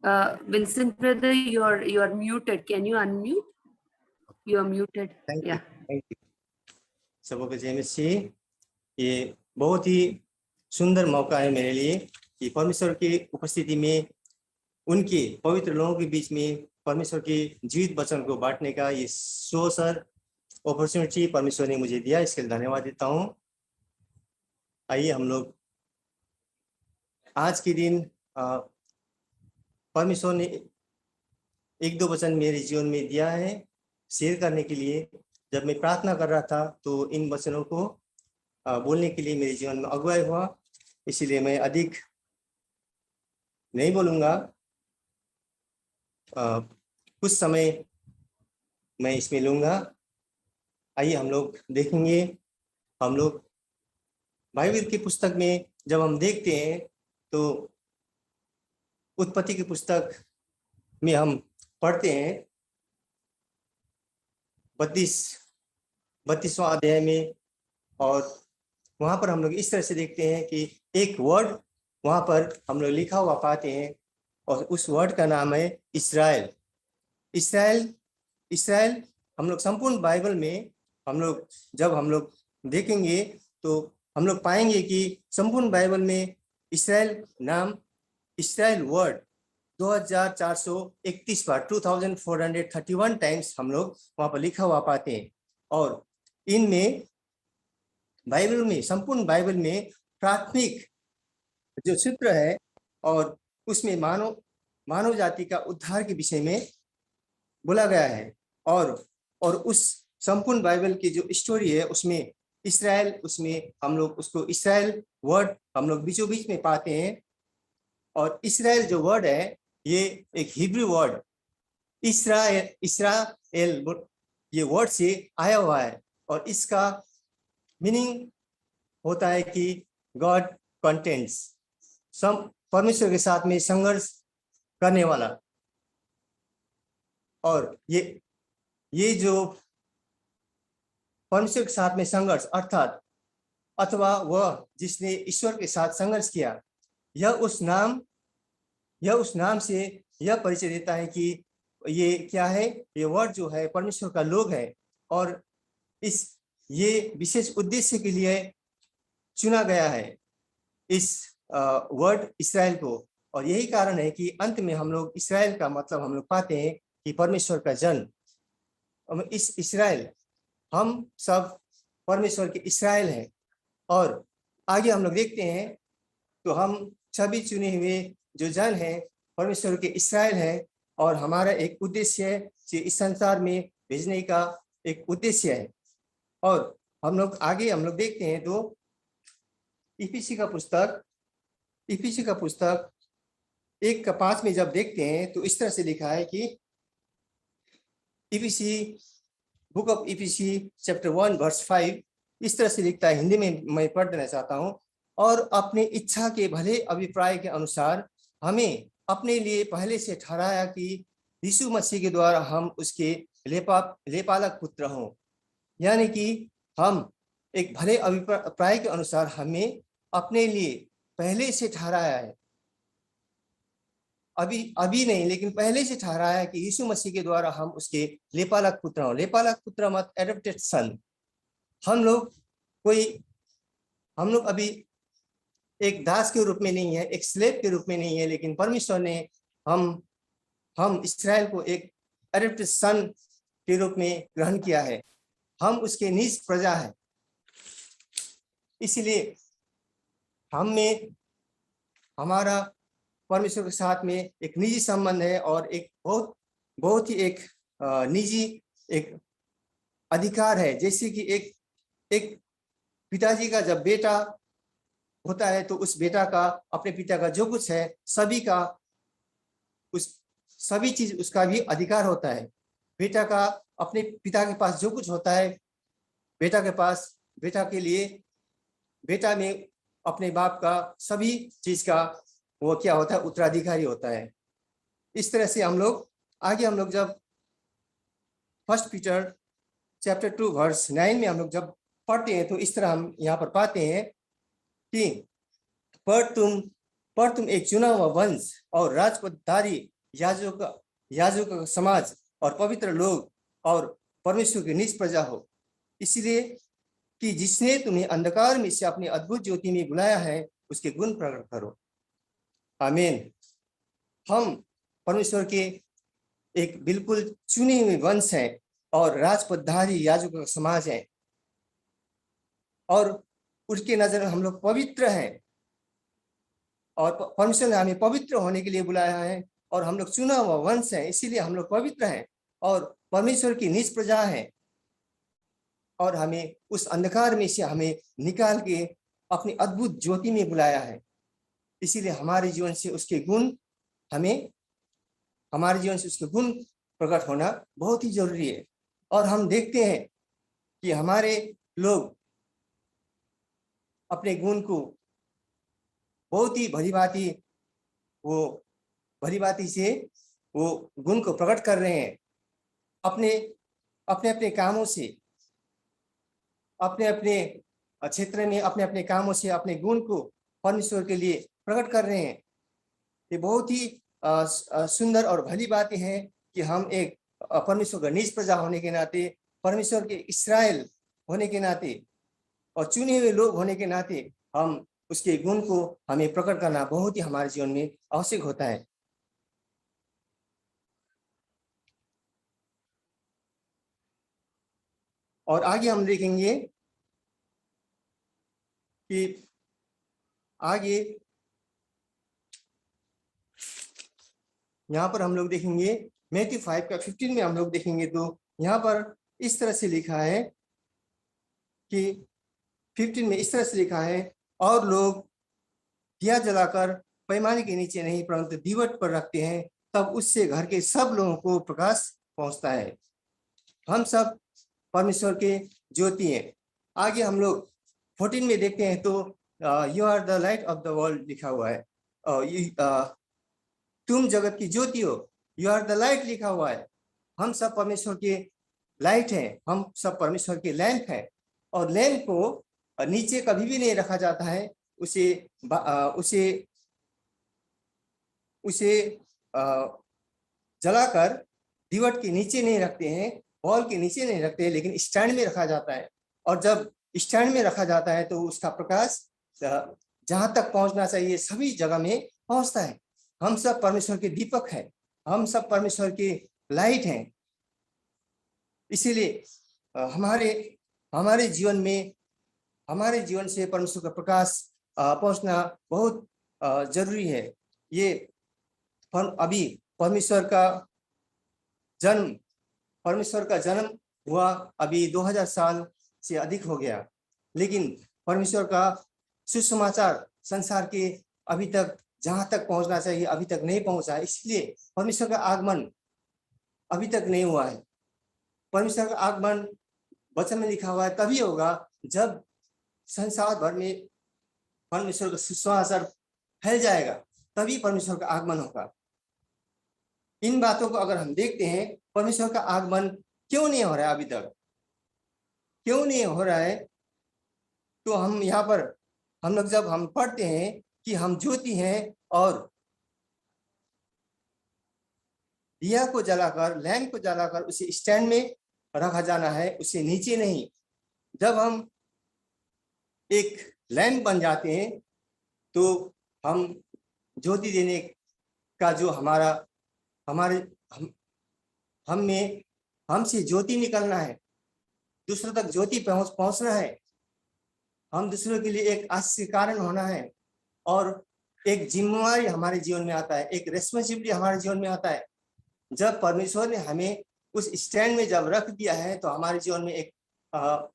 Vincent brother, you're muted. Can you unmute? You are muted. Thank Yeah. you. Thank you. सबको जय मसीह। ये बहुत ही सुंदर मौका है मेरे लिए कि परमेश्वर की उपस्थिति में उनके पवित्र लोगों के बीच में परमेश्वर के जीवित वचन को बांटने का ये अवसर अपॉर्चुनिटी परमेश्वर ने मुझे दिया, इसके लिए धन्यवाद देता हूँ। आइए हम लोग आज के दिन परमेश्वर ने एक दो वचन मेरे जीवन में दिया है शेयर करने के लिए। जब मैं प्रार्थना कर रहा था तो इन वचनों को बोलने के लिए मेरे जीवन में अगुवाई हुआ, इसीलिए मैं अधिक नहीं बोलूँगा। कुछ समय मैं इसमें लूँगा। आइए हम लोग देखेंगे। हम लोग बाइबल की पुस्तक में जब हम देखते हैं तो उत्पत्ति की पुस्तक में हम पढ़ते हैं 32वां अध्याय में, और वहाँ पर हम लोग इस तरह से देखते हैं कि एक वर्ड वहाँ पर हम लोग लिखा हुआ पाते हैं, और उस वर्ड का नाम है इस्राएल। इस्राएल इस्राएल हम लोग संपूर्ण बाइबल में जब हम लोग देखेंगे तो हम लोग पाएंगे कि संपूर्ण बाइबल में इस्राएल नाम, इस्राएल वर्ड 2431 बार 2431 टाइम्स हम लोग वहाँ पर लिखा हुआ पाते हैं। और इनमें बाइबल में, संपूर्ण बाइबल में प्राथमिक जो सूत्र है और उसमें मानव जाति का उद्धार के विषय में बोला गया है। और उस संपूर्ण बाइबल की जो स्टोरी है उसमें इस्राएल, उसमें हम लोग उसको इस्राएल वर्ड हम लोग बीचों बीच में पाते हैं। और इस्राएल जो वर्ड है ये एक हिब्रू वर्ड इस्राएल ये वर्ड से आया हुआ है, और इसका मीनिंग होता है कि गॉड कंटेंट्स, परमेश्वर के साथ में संघर्ष करने वाला। और ये जो परमेश्वर के साथ में संघर्ष अथवा वह जिसने ईश्वर के साथ संघर्ष किया, यह उस नाम से यह परिचय देता है कि ये क्या है। ये वर्ड जो है परमेश्वर का लोग है, और ये विशेष उद्देश्य के लिए चुना गया है इस वर्ड इस्राएल को। और यही कारण है कि अंत में हम लोग इस्राएल का मतलब हम लोग पाते हैं कि परमेश्वर का जन। इस इस्राएल, हम सब परमेश्वर के इस्राएल हैं। और आगे हम लोग देखते हैं तो हम सभी चुने हुए जो जन हैं परमेश्वर के इस्राएल है, और हमारा एक उद्देश्य है कि इस संसार में भेजने का एक उद्देश्य है। और हम लोग देखते हैं तो इफिसी का पुस्तक 1:5 में जब देखते हैं तो इस तरह से लिखा है कि बुक ऑफ इफिसी चैप्टर 1 वर्स 5 इस तरह से लिखता है। हिंदी में मैं पढ़ देना चाहता हूँ। और अपने इच्छा के भले अभिप्राय के अनुसार हमें अपने लिए पहले से ठहराया कि यीशु मसीह के द्वारा हम उसके लेपालक पुत्र हों। यानी कि हम एक भले अभिप्राय के अनुसार हमें अपने लिए पहले से ठहराया है, अभी नहीं लेकिन पहले से ठहराया है कि यीशु मसीह के द्वारा हम उसके लेपालक पुत्र हों। लेपालक पुत्र मत एडॉप्टेड सन। हम लोग अभी एक दास के रूप में नहीं है, एक स्लेव के रूप में नहीं है, लेकिन परमेश्वर ने हम इस्राएल को एक एडॉप्टेड सन के रूप में ग्रहण किया है। हम उसके निज प्रजा है, इसलिए हम में हमारा परमेश्वर के साथ में एक निजी संबंध है, और एक बहुत ही एक निजी एक अधिकार है। जैसे कि एक पिताजी का जब बेटा होता है तो उस बेटा का अपने पिता का जो कुछ है सभी चीज उसका भी अधिकार होता है। बेटा का अपने पिता के पास जो कुछ होता है, बेटा के लिए बेटा में अपने बाप का सभी चीज का वो क्या होता है, उत्तराधिकारी होता है। इस तरह से हम लोग जब 1 पीटर चैप्टर 2 वर्स 9 में हम लोग जब पढ़ते हैं तो इस तरह हम यहाँ पर पाते हैं कि पर तुम एक चुना हुआ वंश और राजपदधारी याजक का समाज और पवित्र लोग और परमेश्वर की निज प्रजा हो, इसलिए कि जिसने तुम्हें अंधकार में से अपनी अद्भुत ज्योति में बुलाया है उसके गुण प्रकट करो। आमीन। हम परमेश्वर के एक बिल्कुल चुने हुए वंश हैं और राजपदधारी याजकों का समाज है, और उसके नजर हम लोग पवित्र हैं, और परमेश्वर ने हमें पवित्र होने के लिए बुलाया है, और हम लोग चुना हुआ वंश है, इसीलिए हम लोग पवित्र हैं और परमेश्वर की निज प्रजा है। और हमें उस अंधकार में से हमें निकाल के अपनी अद्भुत ज्योति में बुलाया है, इसीलिए हमारे जीवन से उसके गुण प्रकट होना बहुत ही जरूरी है। और हम देखते हैं कि हमारे लोग अपने गुण को बहुत ही भलीभांति से वो गुण को प्रकट कर रहे हैं, अपने अपने कामों से, अपने क्षेत्र में अपने कामों से अपने गुण को परमेश्वर के लिए प्रकट कर रहे हैं। ये बहुत ही सुंदर और भली बातें हैं कि हम एक परमेश्वर का निज प्रजा होने के नाते, परमेश्वर के इस्राएल होने के नाते और चुने हुए लोग होने के नाते हम उसके गुण को हमें प्रकट करना बहुत ही हमारे जीवन में आवश्यक होता है। और आगे हम देखेंगे कि आगे यहाँ पर हम लोग देखेंगे मैथ्यू 5 का 15 में हम लोग देखेंगे, तो यहाँ पर इस तरह से लिखा है कि 15 में इस तरह से लिखा है, और लोग दिया जलाकर पैमाने के नीचे नहीं परंतु दीवट पर रखते हैं, तब उससे घर के सब लोगों को प्रकाश पहुंचता है। हम सब परमेश्वर के ज्योति हैं। आगे हम लोग 14 में देखते हैं, तो you are the light of the world लिखा हुआ है, तुम जगत की ज्योति हो। यू आर द लाइट लिखा हुआ है। हम सब परमेश्वर के लाइट हैं, हम सब परमेश्वर के लैंप हैं, और लैंप को नीचे कभी भी नहीं रखा जाता है, उसे जलाकर दीवट के नीचे नहीं रखते हैं, वॉल के नीचे नहीं रखते हैं, लेकिन स्टैंड में रखा जाता है। और जब स्टैंड में रखा जाता है तो उसका प्रकाश जहां तक पहुंचना चाहिए सभी जगह में पहुंचता है। हम सब परमेश्वर के दीपक हैं, हम सब परमेश्वर के लाइट हैं। इसीलिए हमारे जीवन से परमेश्वर का प्रकाश पहुंचना बहुत जरूरी है। ये अभी परमेश्वर का जन्म हुआ अभी 2000 साल से अधिक हो गया, लेकिन परमेश्वर का सुसमाचार संसार के अभी तक जहां तक पहुंचना चाहिए अभी तक नहीं पहुंचा, इसलिए परमेश्वर का आगमन अभी तक नहीं हुआ है। परमेश्वर का आगमन वचन में लिखा हुआ है तभी होगा जब संसार भर में परमेश्वर का सुसमाचार फैल जाएगा, तभी परमेश्वर का आगमन होगा। इन बातों को अगर हम देखते हैं, परमेश्वर का आगमन क्यों नहीं हो रहा है, अभी तक क्यों नहीं हो रहा है, तो हम यहाँ पर हम लोग जब हम पढ़ते हैं कि हम ज्योति हैं और दिया को जलाकर, लैंप को जलाकर उसे स्टैंड में रखा जाना है, उसे नीचे नहीं। जब हम एक लैंप बन जाते हैं तो हम ज्योति देने का जो हमसे ज्योति निकलना है, दूसरों तक ज्योति पहुंचना है, हम दूसरों के लिए एक आशीष कारण होना है, और एक जिम्मेवारी हमारे जीवन में आता है, एक रेस्पॉन्सिबिलिटी हमारे जीवन में आता है। जब परमेश्वर ने हमें उस स्टैंड में जब रख दिया है तो हमारे जीवन में एक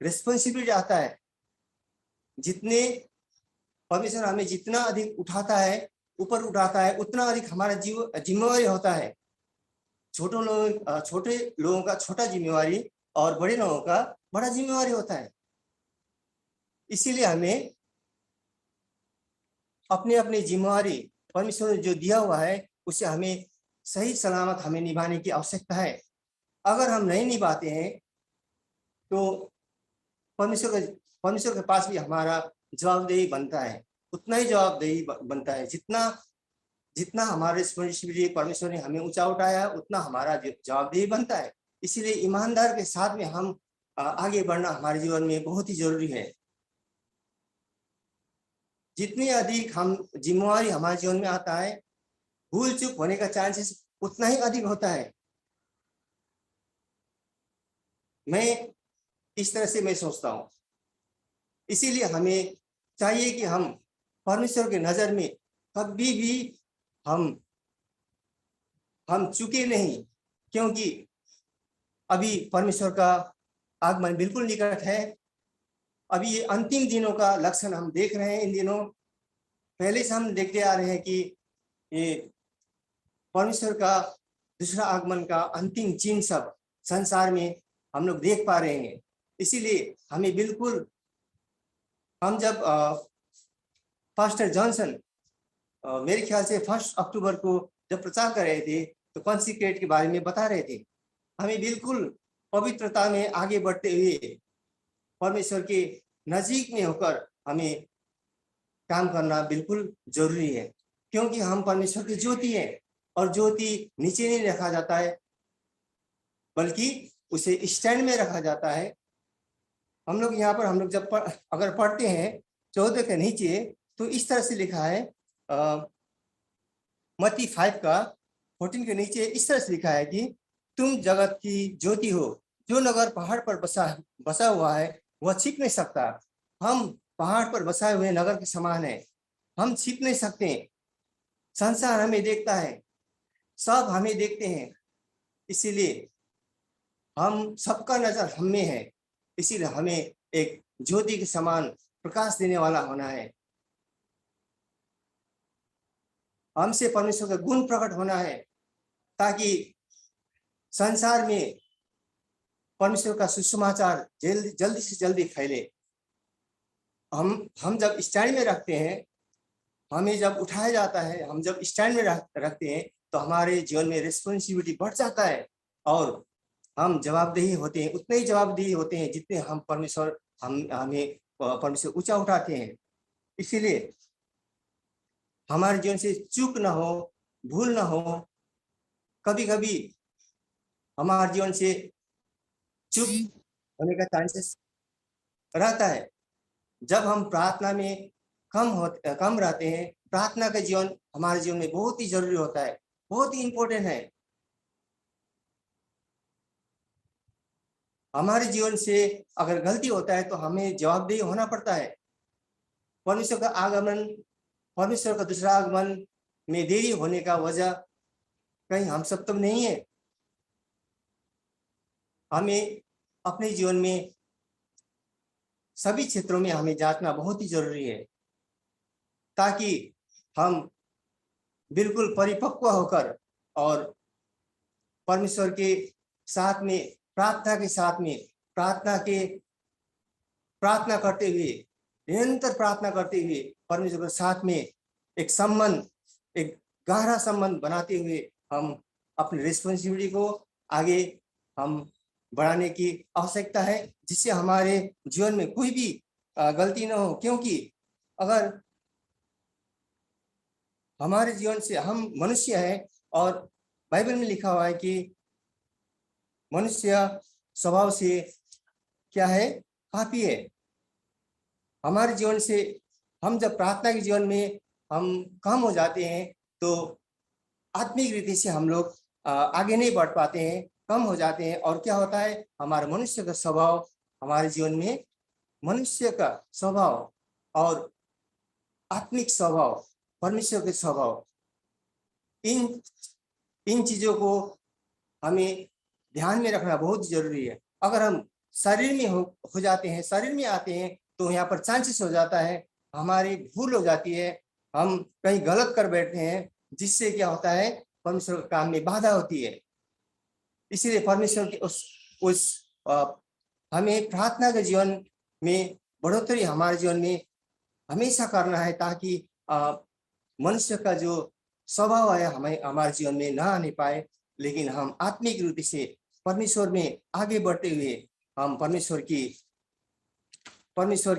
रेस्पॉन्सिबिलिटी आता है। जितने परमेश्वर हमें जितना अधिक उठाता है, ऊपर उठाता है, उतना अधिक हमारा जिम्मेवारी होता है। छोटे लोगों का छोटा जिम्मेवारी और बड़े लोगों का बड़ा जिम्मेवारी होता है। इसीलिए हमें अपने जिम्मेवारी परमेश्वर ने जो दिया हुआ है उसे हमें सही सलामत हमें निभाने की आवश्यकता है। अगर हम नहीं निभाते हैं तो परमेश्वर के पास भी हमारा जवाबदेही बनता है, उतना ही जवाबदेही बनता है जितना जितना हमारा रिस्पॉन्सिबिलिटी परमेश्वर ने हमें ऊंचा उठाया उतना हमारा जवाबदेही बनता है। इसीलिए ईमानदार के साथ में हम आगे बढ़ना हमारे जीवन में बहुत ही जरूरी है। जितनी अधिक हम जिम्मेवारी हमारे जीवन में आता है, भूल चूक होने का चांसेस उतना ही अधिक होता है। मैं इस तरह से मैं सोचता हूँ। इसीलिए हमें चाहिए कि हम परमेश्वर के नजर में कभी भी हम चूके नहीं, क्योंकि अभी परमेश्वर का आगमन बिल्कुल निकट है। अभी ये अंतिम दिनों का लक्षण हम देख रहे हैं। इन दिनों पहले से हम देखते आ रहे हैं कि ये परमेश्वर का दूसरा आगमन का अंतिम चिन्ह सब संसार में हम लोग देख पा रहे हैं। इसीलिए हमें बिल्कुल, हम जब पास्टर जॉनसन मेरे ख्याल से 1 अक्टूबर को जब प्रचार कर रहे थे तो कॉन्सिक्रेट के बारे में बता रहे थे। हमें बिल्कुल पवित्रता में आगे बढ़ते हुए परमेश्वर के नजीक में होकर हमें काम करना बिल्कुल जरूरी है, क्योंकि हम परमेश्वर की ज्योति है और ज्योति नीचे नहीं रखा जाता है बल्कि उसे स्टैंड में रखा जाता है। हम लोग यहाँ पर हम लोग जब अगर पढ़ते हैं 14 के नीचे तो इस तरह से लिखा है, मत्ती 5 का 14 के नीचे इस तरह से लिखा है कि तुम जगत की ज्योति हो। जो नगर पहाड़ पर बसा हुआ है वह छिप नहीं सकता। हम पहाड़ पर बसाए हुए नगर के समान है, हम छिप नहीं सकते। संसार हमें देखता है, सब हमें देखते हैं, इसीलिए हम सबका नजर हम में है। इसीलिए हमें एक ज्योति के समान प्रकाश देने वाला होना है। हमसे परमेश्वर का गुण प्रकट होना है ताकि संसार में परमेश्वर का सुसमाचार जल्दी से जल्दी फैले। हम जब स्टैंड में रखते हैं, हमें जब उठाया जाता है, हम जब स्टैंड में रखते हैं तो हमारे जीवन में रिस्पॉन्सिबिलिटी बढ़ जाता है और हम जवाबदेही होते हैं, उतने ही जवाबदेही होते हैं जितने हम परमेश्वर हमें परमेश्वर ऊंचा उठाते हैं। इसीलिए हमारे जीवन से चूक ना हो, भूल ना हो। कभी कभी हमारे जीवन से चूक होने का चांसेस रहता है। जब हम प्रार्थना में कम रहते हैं, प्रार्थना का जीवन हमारे जीवन में बहुत ही जरूरी होता है, बहुत ही इंपॉर्टेंट है। हमारे जीवन से अगर गलती होता है तो हमें जवाबदेही होना पड़ता है। परमेश्वर का आगमन, परमेश्वर का दूसरा आगमन में देरी होने का वजह कहीं हम सब तो नहीं है। हमें अपने जीवन में सभी क्षेत्रों में हमें जांचना बहुत ही जरूरी है ताकि हम बिल्कुल परिपक्व होकर और परमेश्वर के साथ में, प्रार्थना के साथ में, प्रार्थना करते हुए, निरंतर प्रार्थना करते हुए परमेश्वर के साथ में एक संबंध, एक गहरा संबंध बनाते हुए हम अपनी रिस्पॉन्सिबिलिटी को आगे हम बढ़ाने की आवश्यकता है, जिससे हमारे जीवन में कोई भी गलती ना हो। क्योंकि अगर हमारे जीवन से, हम मनुष्य है और बाइबल में लिखा हुआ है कि मनुष्य स्वभाव से क्या है, पापी है। हमारे जीवन से हम जब प्रार्थना के जीवन में हम कम हो जाते हैं तो आत्मिक रीति से हम लोग आगे नहीं बढ़ पाते हैं, कम हो जाते हैं। और क्या होता है, हमारे मनुष्य का स्वभाव, हमारे जीवन में मनुष्य का स्वभाव और आत्मिक स्वभाव, परमेश्वर के स्वभाव, इन चीजों को हमें ध्यान में रखना बहुत जरूरी है। अगर हम शरीर में हो जाते हैं, शरीर में आते हैं तो यहाँ पर चांसेस हो जाता है, हमारी भूल हो जाती है, हम कहीं गलत कर बैठते हैं, जिससे क्या होता है, परमेश्वर के काम में बाधा होती है। इसीलिए परमेश्वर की हमें प्रार्थना के जीवन में बढ़ोतरी हमारे जीवन में हमेशा करना है ताकि मनुष्य का जो स्वभाव है हमारे जीवन में ना आने पाए, लेकिन हम आत्मिक रूप से परमेश्वर में आगे बढ़ते हुए हम परमेश्वर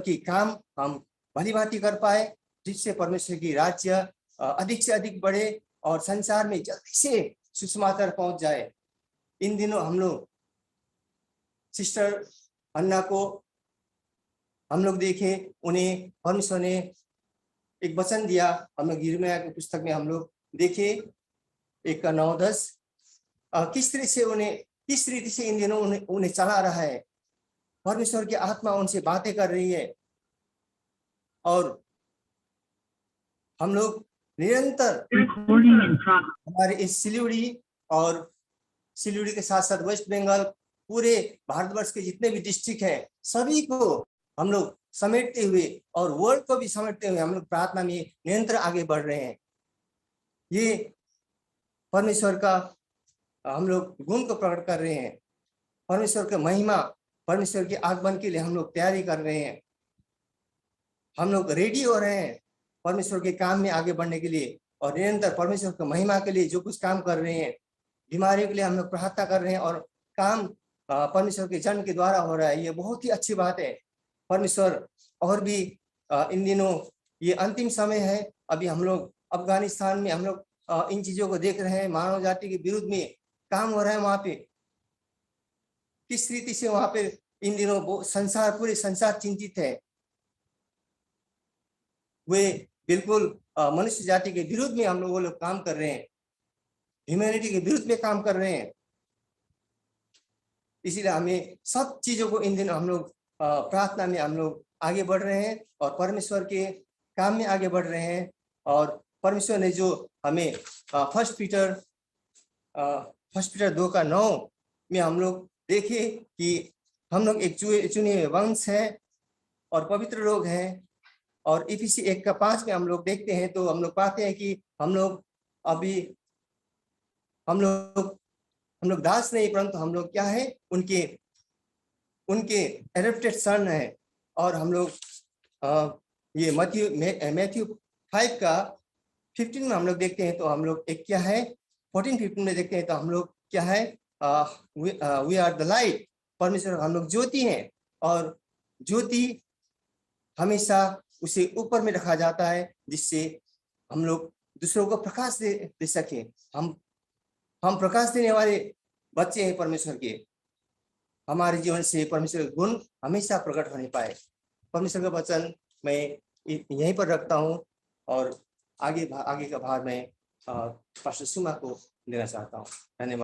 की काम हम भली भांति कर पाए, जिससे परमेश्वर की राज्य अधिक से अधिक बढ़े और संसार में जल्दी से सुसमाचार पहुंच जाए। इन दिनों हम लोग सिस्टर अन्ना को हम लोग देखें, उन्हें परमेश्वर ने एक वचन दिया। हम लोग यिर्मयाह की पुस्तक में हम लोग देखे 1:9-10 किस रीति से इन दिनों उन्हें चला रहा है। परमेश्वर की आत्मा उनसे बातें कर रही है और हम लोग निरंतर हमारे इस सिलीगुड़ी के साथ साथ वेस्ट बंगाल, पूरे भारतवर्ष के जितने भी डिस्ट्रिक्ट हैं, सभी को हम लोग समेटते हुए और वर्ल्ड को भी समेटते हुए हम लोग प्रार्थना में निरंतर आगे बढ़ रहे हैं। ये परमेश्वर का हम लोग गुण को प्रकट कर रहे हैं। परमेश्वर की महिमा, परमेश्वर के आगमन के लिए हम लोग तैयारी कर रहे हैं। हम लोग रेडी हो रहे हैं परमेश्वर के काम में आगे बढ़ने के लिए और निरंतर परमेश्वर की महिमा के लिए जो कुछ काम कर रहे हैं। बीमारियों के लिए हम लोग प्रार्थना कर रहे हैं और काम परमेश्वर के जन के द्वारा हो रहा है। ये बहुत ही अच्छी बात है। परमेश्वर और भी इन दिनों ये अंतिम समय है। अभी हम लोग अफगानिस्तान में हम लोग इन चीजों को देख रहे हैं। मानव जाति के विरुद्ध में काम हो रहा है। वहां पे किस रीति से वहां पे इन दिनों पूरे संसार चिंतित है। वे बिल्कुल मनुष्य जाति के विरुद्ध में हम लोग वो लोग काम कर रहे हैं, ह्यूमैनिटी के विरुद्ध में काम कर रहे हैं। इसीलिए हमें सब चीजों को इन दिनों हम लोग प्रार्थना में हम लोग आगे बढ़ रहे हैं और परमेश्वर के काम में आगे बढ़ रहे हैं। और परमेश्वर ने जो हमें फर्स्ट पीटर 2:9 में हम लोग देखे कि हम लोग एक चुने हुए वंश हैं और पवित्र लोग हैं। और इफिसी 1:5 में हम लोग देखते हैं तो हम लोग पाते हैं कि हम लोग दास नहीं, परंतु हम लोग क्या है, उनके एडॉप्टेड सन है। और हम लोग ये मैथ्यू 5:15 में हम लोग देखते हैं तो हम लोग एक क्या है 14-15 में देखते हैं तो हम लोग क्या है, वी आर द लाइट। परमेश्वर हम लोग ज्योति हैं और ज्योति हमेशा उसे ऊपर में रखा जाता है जिससे हम लोग दूसरों को प्रकाश दे सके। हम प्रकाश देने वाले बच्चे हैं परमेश्वर के। हमारे जीवन से परमेश्वर के गुण हमेशा प्रकट होने पाए। परमेश्वर का वचन मैं यहीं पर रखता हूं और आगे का भाग मैं पास्टर सुमा को देना चाहता हूं। धन्यवाद।